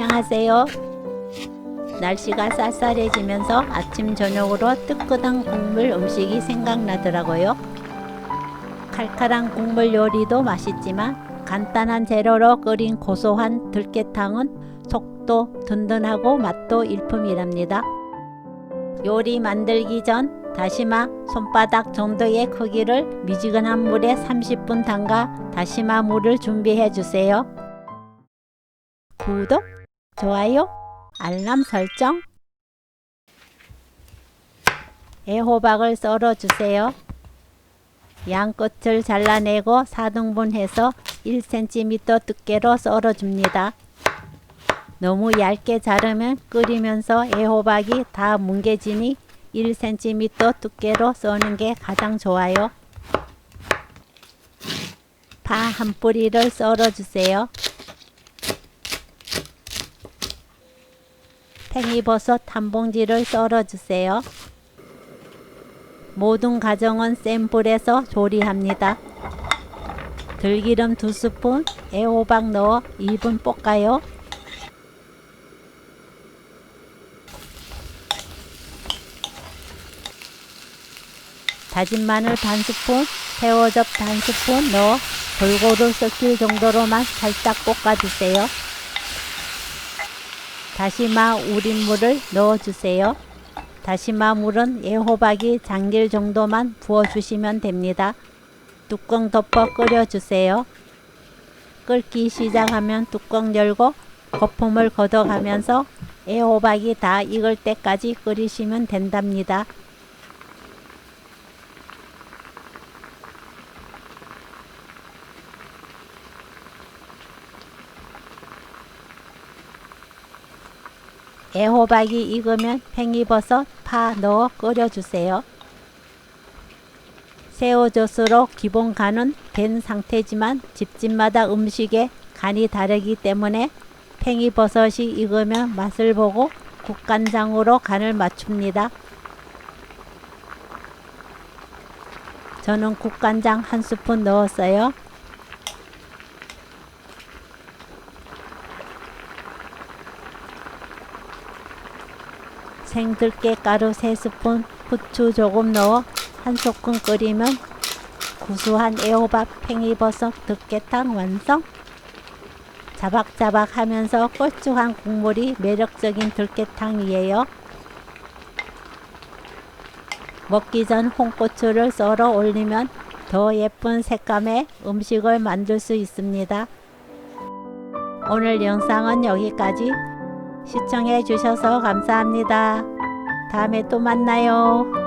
안녕하세요. 날씨가 쌀쌀해지면서 아침 저녁으로 뜨끈한 국물 음식이 생각나더라고요. 칼칼한 국물 요리도 맛있지만 간단한 재료로 끓인 고소한 들깨탕은 속도 든든하고 맛도 일품이랍니다. 요리 만들기 전 다시마 손바닥 정도의 크기를 미지근한 물에 30분 담가 다시마 물을 준비해 주세요. 구독, 좋아요, 알람 설정. 애호박을 썰어 주세요. 양끝을 잘라내고 4등분해서 1cm 두께로 썰어 줍니다. 너무 얇게 자르면 끓이면서 애호박이 다 뭉개지니 1cm 두께로 써는 게 가장 좋아요. 파 한 뿌리를 썰어 주세요. 팽이버섯 한 봉지를 썰어 주세요. 모든 과정은 센 불에서 조리합니다. 들기름 2스푼, 애호박 넣어 2분 볶아요. 다진 마늘 반 스푼, 새우젓 반 스푼 넣어 골고루 섞일 정도로만 살짝 볶아주세요. 다시마 우린 물을 넣어주세요. 다시마 물은 애호박이 잠길 정도만 부어주시면 됩니다. 뚜껑 덮어 끓여주세요. 끓기 시작하면 뚜껑 열고 거품을 걷어가면서 애호박이 다 익을 때까지 끓이시면 된답니다. 애호박이 익으면 팽이버섯, 파 넣어 끓여주세요. 새우젓으로 기본 간은 된 상태지만 집집마다 음식에 간이 다르기 때문에 팽이버섯이 익으면 맛을 보고 국간장으로 간을 맞춥니다. 저는 국간장 한 스푼 넣었어요. 생들깨 가루 3스푼, 후추 조금 넣어 한 소끔 끓이면 구수한 애호박 팽이버섯 들깨탕 완성! 자박자박 하면서 꼴쭉한 국물이 매력적인 들깨탕이에요. 먹기 전 홍고추를 썰어 올리면 더 예쁜 색감의 음식을 만들 수 있습니다. 오늘 영상은 여기까지. 시청해 주셔서 감사합니다. 다음에 또 만나요.